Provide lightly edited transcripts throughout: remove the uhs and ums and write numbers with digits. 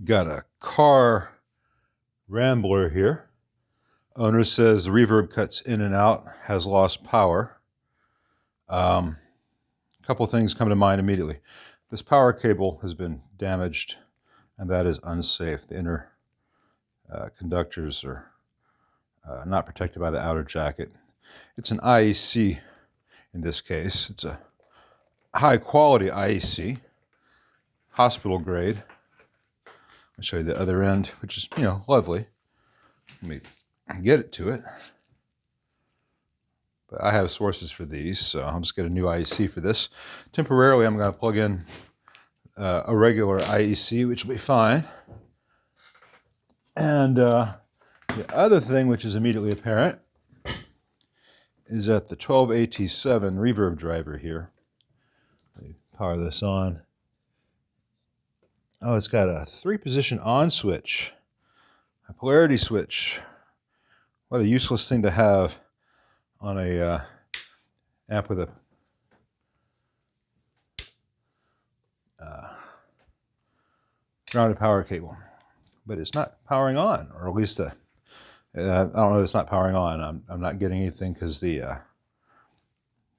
Got a Carr Rambler here. Owner says the reverb cuts in and out, has lost power. A couple things come to mind immediately. This power cable has been damaged, and that is unsafe. The inner conductors are not protected by the outer jacket. It's an IEC in this case. It's a high quality IEC, hospital grade. I'll show you the other end, which is, lovely. Let me get it to it. But I have sources for these, so I'll just get a new IEC for this. Temporarily, I'm going to plug in a regular IEC, which will be fine. And the other thing, which is immediately apparent, is that the 12AT7 reverb driver here. Let me power this on. Oh, it's got a 3-position on switch, a polarity switch. What a useless thing to have on a amp with a grounded power cable. But it's not powering on, or at least I don't know if it's not powering on. I'm not getting anything because the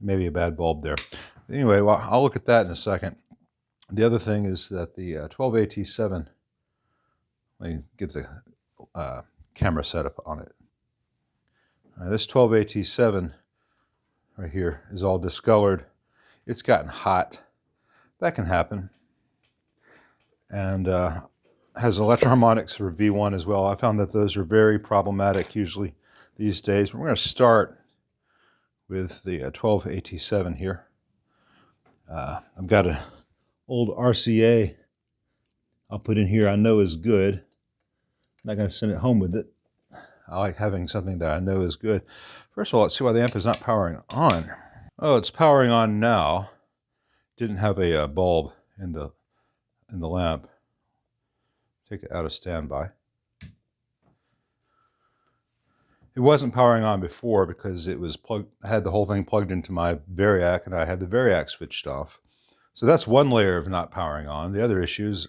maybe a bad bulb there. Anyway, well, I'll look at that in a second. The other thing is that the 12AT7, let me get the camera set up on it. This 12AT7 right here is all discolored. It's gotten hot. That can happen. And has electroharmonics for V1 as well. I found that those are very problematic usually these days. We're going to start with the 12AT7 here. I've got an old RCA I'll put in here I know is good. I'm not going to send it home with it. I like having something that I know is good. First of all, let's see why the amp is not powering on. Oh, it's powering on now. Didn't have a bulb in the lamp. Take it out of standby. It wasn't powering on before because it was plugged. I had the whole thing plugged into my Variac, and I had the Variac switched off. So that's one layer of not powering on. The other issues,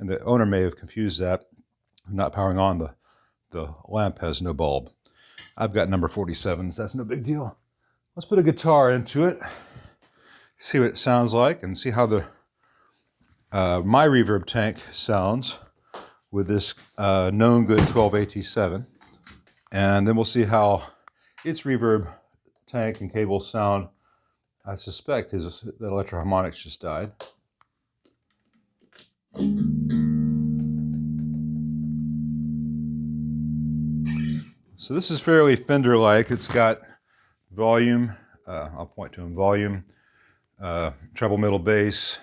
and the owner may have confused that, not powering on, the lamp has no bulb. I've got number 47s, that's no big deal. Let's put a guitar into it, see what it sounds like, and see how the my reverb tank sounds with this known good 12AT7. And then we'll see how its reverb tank and cable sound. I suspect the electroharmonics just died. So this is fairly Fender-like. It's got volume, I'll point to them, volume, treble, middle, bass,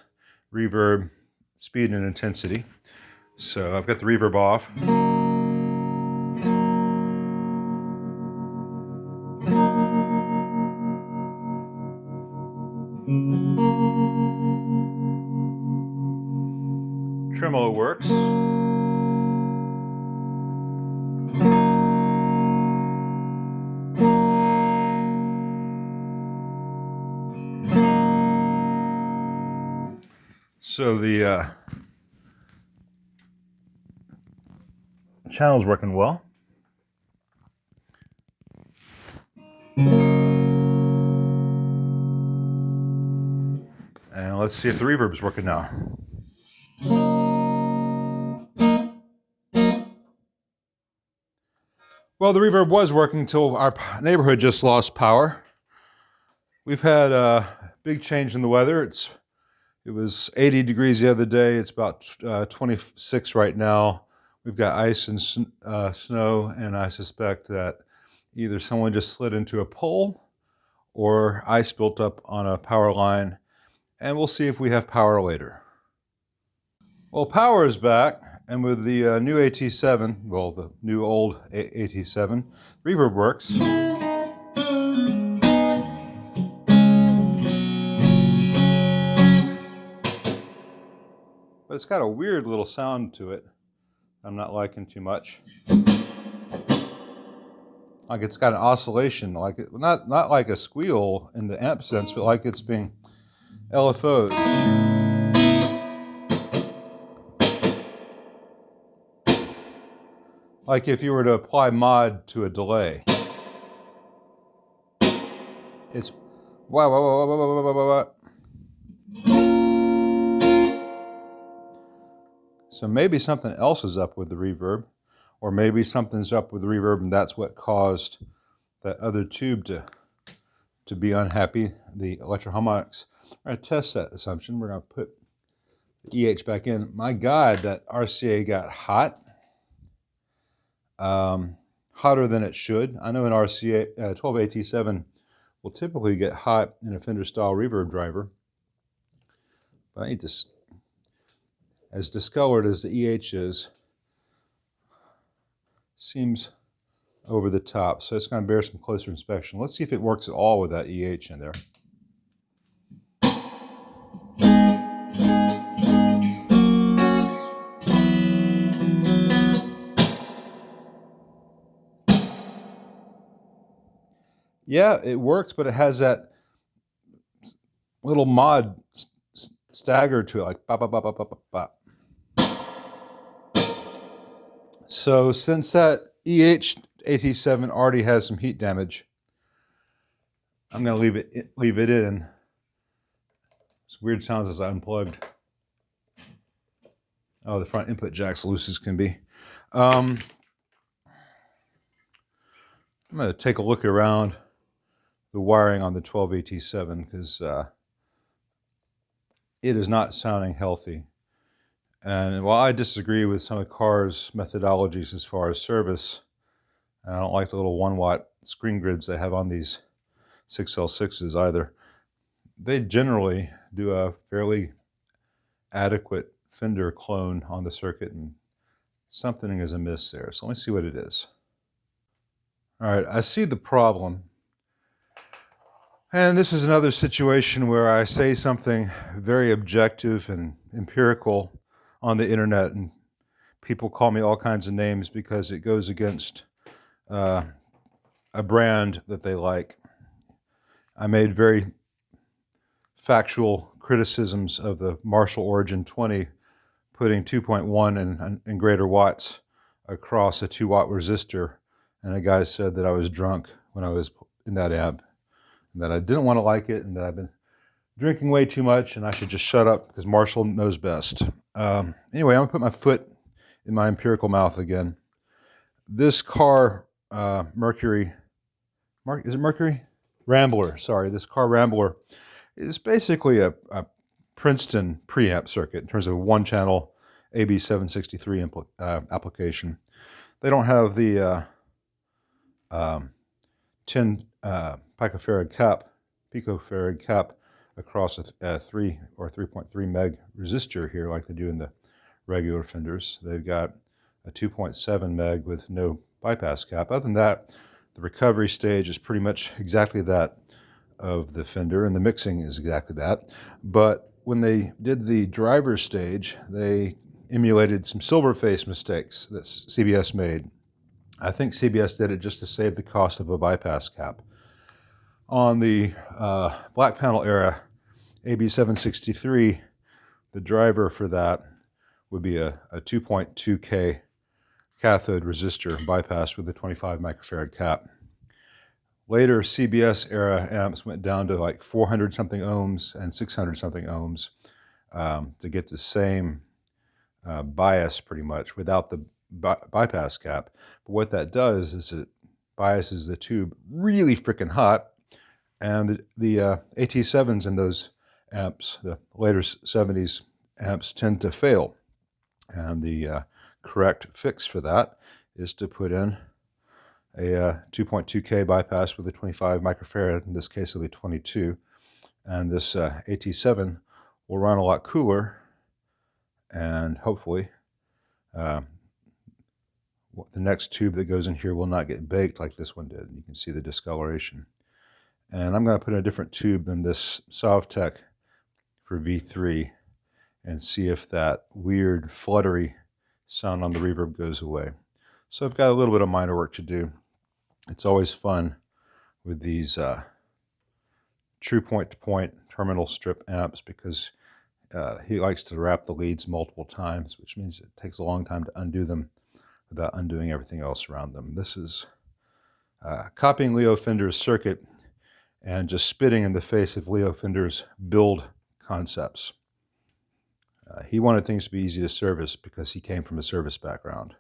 reverb, speed and intensity. So I've got the reverb off. Tremolo works. So the channel's working well. And let's see if the reverb's working now. Well, the reverb was working until our neighborhood just lost power. We've had a big change in the weather. It was 80 degrees the other day. It's about 26 right now. We've got ice and snow, and I suspect that either someone just slid into a pole or ice built up on a power line, and we'll see if we have power later. Well, power is back, and with the new AT7, well, the new old AT7, reverb works. But it's got a weird little sound to it I'm not liking too much. Like it's got an oscillation, like not like a squeal in the amp sense, but like it's being LFO'd. like if you were to apply mod to a delay. It's wow, wow, wow, wow, wow, wow, wow, wow. So maybe something else is up with the reverb, or maybe something's up with the reverb and that's what caused that other tube to be unhappy, the electroharmonics. We're going to test that assumption. We're going to put the EH back in. My God, that RCA got hot. Hotter than it should. I know an RCA 12AT7 will typically get hot in a Fender style reverb driver. But I need to, as discolored as the EH is, seems over the top. So it's going to bear some closer inspection. Let's see if it works at all with that EH in there. Yeah, it works, but it has that little mod stagger to it, like bop, bop, bop, bop, bop, bop. So since that EH87 already has some heat damage, I'm going to leave it in. It's weird sounds as I unplugged. Oh, the front input jack's loose as can be. I'm going to take a look around the wiring on the 12AT7 because it is not sounding healthy. And while I disagree with some of Carr's methodologies as far as service, and I don't like the little 1-watt screen grids they have on these 6L6s either, they generally do a fairly adequate Fender clone on the circuit, and something is amiss there. So let me see what it is. All right, I see the problem. And this is another situation where I say something very objective and empirical on the internet, and people call me all kinds of names because it goes against a brand that they like. I made very factual criticisms of the Marshall Origin 20 putting 2.1 and greater watts across a 2-watt resistor, and a guy said that I was drunk when I was in that amp, and that I didn't want to like it, and that I've been drinking way too much and I should just shut up because Marshall knows best. Anyway, I'm going to put my foot in my empirical mouth again. This Carr Mercury, is it Mercury? Rambler, sorry. This Carr Rambler is basically a Princeton preamp circuit in terms of a one-channel AB763 application. They don't have the 10 picofarad cap across a 3 or 3.3 meg resistor here like they do in the regular Fenders. They've got a 2.7 meg with no bypass cap. Other than that, the recovery stage is pretty much exactly that of the Fender, and the mixing is exactly that. But when they did the driver stage, they emulated some silver face mistakes that CBS made. I think CBS did it just to save the cost of a bypass cap. On the black panel era AB763, the driver for that would be a 2.2K cathode resistor bypassed with a 25 microfarad cap. Later CBS era amps went down to like 400 something ohms and 600 something ohms to get the same bias pretty much without the bypass cap. But what that does is it biases the tube really freaking hot, and the AT7s in those amps, the later 70s amps, tend to fail. And the correct fix for that is to put in a 2.2K bypass with a 25 microfarad. In this case, it'll be 22. And this AT7 will run a lot cooler, and hopefully the next tube that goes in here will not get baked like this one did. You can see the discoloration. And I'm going to put in a different tube than this Sovtech for V3 and see if that weird fluttery sound on the reverb goes away. So I've got a little bit of minor work to do. It's always fun with these true point-to-point terminal strip amps because he likes to wrap the leads multiple times, which means it takes a long time to undo them. without undoing everything else around them. This is copying Leo Fender's circuit and just spitting in the face of Leo Fender's build concepts. He wanted things to be easy to service because he came from a service background.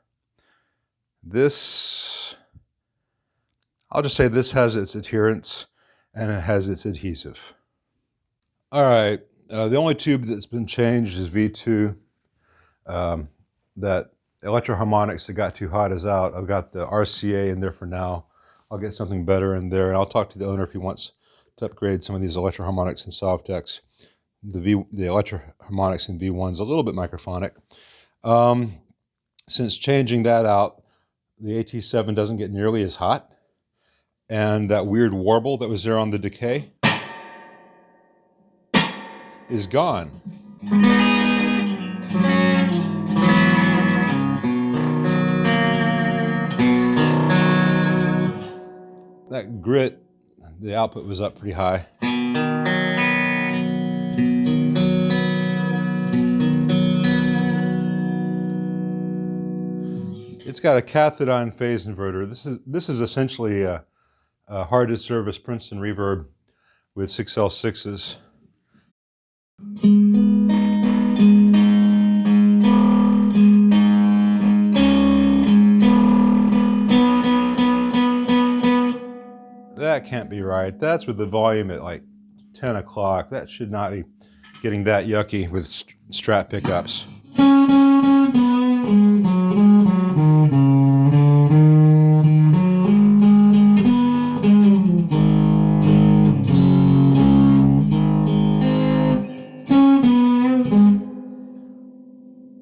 This, I'll just say this has its adherence and it has its adhesive. All right, the only tube that's been changed is V2. That Electro-Harmonix that got too hot is out. I've got the RCA in there for now. I'll get something better in there, and I'll talk to the owner if he wants to upgrade some of these Electro-Harmonix and Sovtex. The Electro-Harmonix in V1 is a little bit microphonic. Since changing that out, the AT7 doesn't get nearly as hot, and that weird warble that was there on the decay is gone. That grit, the output was up pretty high. It's got a cathode phase inverter. This is essentially a hard to service Princeton Reverb with 6L6s. That can't be right. That's with the volume at like 10 o'clock. That should not be getting that yucky with Strat pickups.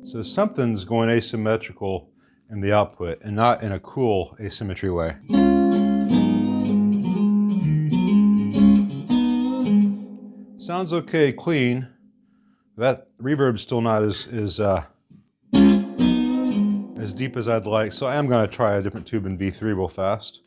So something's going asymmetrical in the output and not in a cool asymmetry way. Sounds okay clean. That reverb's still not as deep as I'd like, so I am going to try a different tube in V3 real fast.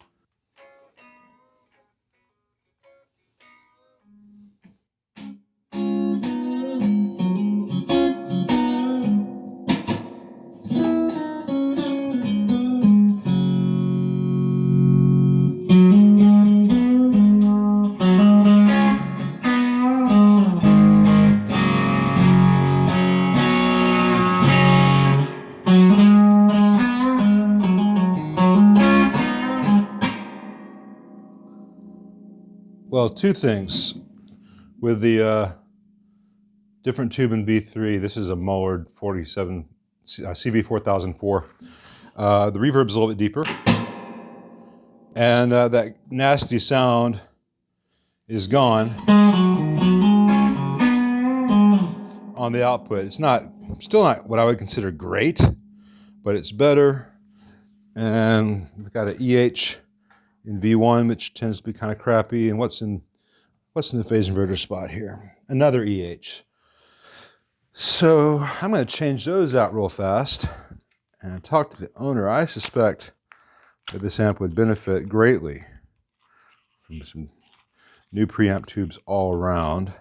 Well, two things. With the different tube in V3, this is a Mullard 47 CV4004. The reverb's a little bit deeper, and that nasty sound is gone on the output. It's still not what I would consider great, but it's better. And we've got an EH in V1, which tends to be kind of crappy. And what's in the phase inverter spot here? Another EH. So I'm going to change those out real fast and talk to the owner. I suspect that this amp would benefit greatly from some new preamp tubes all around.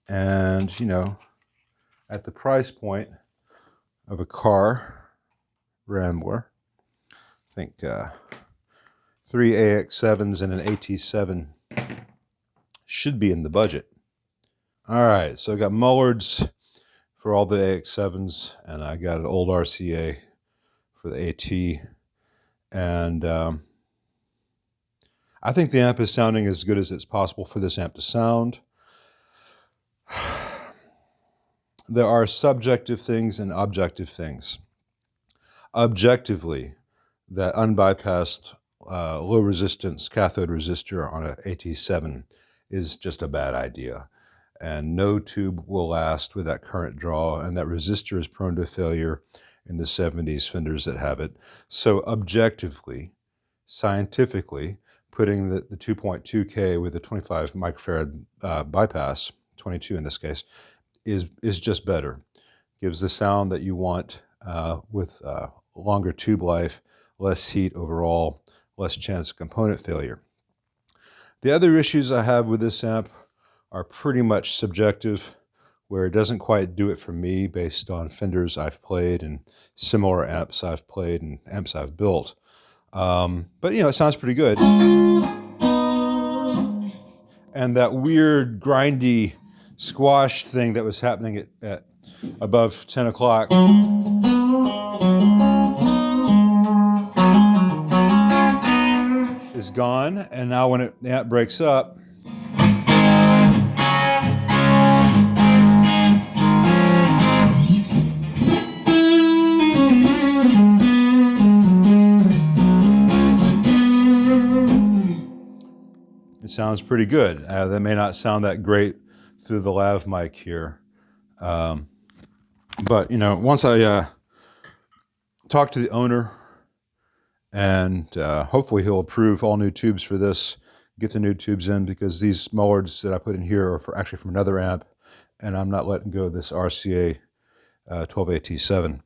And, you know, at the price point of a Carr Rambler, I think 3 AX7s and an AT7 should be in the budget. All right, so I got Mullards for all the AX7s, and I got an old RCA for the AT. And I think the amp is sounding as good as it's possible for this amp to sound. There are subjective things and objective things. Objectively, that unbypassed low resistance cathode resistor on an AT7 is just a bad idea. And no tube will last with that current draw, and that resistor is prone to failure in the 70s Fenders that have it. So objectively, scientifically, putting the 2.2K with a 25 microfarad bypass, 22 in this case, is just better. Gives the sound that you want with longer tube life, less heat overall, less chance of component failure. The other issues I have with this amp are pretty much subjective, where it doesn't quite do it for me based on Fenders I've played and similar amps I've played and amps I've built. But, it sounds pretty good. And that weird, grindy, squashed thing that was happening at above 10 o'clock is gone. And now when the amp breaks up, it sounds pretty good. That may not sound that great through the lav mic here. But, once I talk to the owner, and hopefully he'll approve all new tubes for this, get the new tubes in, because these mullards that I put in here are actually from another amp, and I'm not letting go of this RCA 12AT7.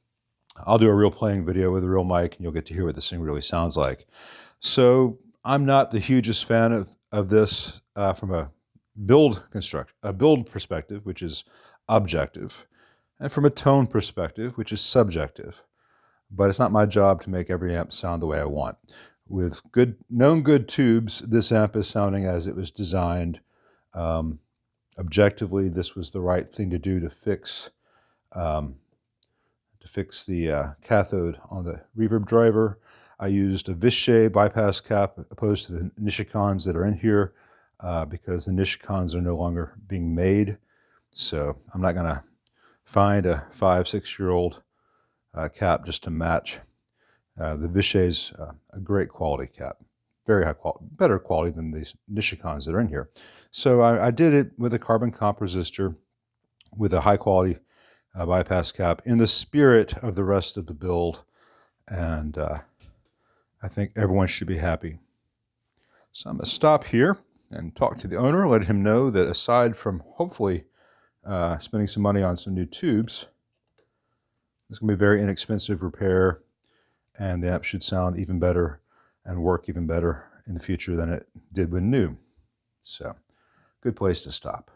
I'll do a real playing video with a real mic, and you'll get to hear what this thing really sounds like. So I'm not the hugest fan of this from a build perspective, which is objective, and from a tone perspective, which is subjective. But it's not my job to make every amp sound the way I want. With known good tubes, this amp is sounding as it was designed. Objectively, this was the right thing to do to fix the cathode on the Reverb driver. I used a Vishay bypass cap opposed to the Nishikans that are in here because the Nishikans are no longer being made. So I'm not going to find a 5-6-year-old cap just to match. The Vishay's a great quality cap, very high quality, better quality than these Nishikans that are in here. So I did it with a carbon comp resistor with a high quality bypass cap in the spirit of the rest of the build, and I think everyone should be happy. So I'm going to stop here and talk to the owner, let him know that aside from hopefully spending some money on some new tubes, it's going to be a very inexpensive repair, and the amp should sound even better and work even better in the future than it did when new. So, good place to stop.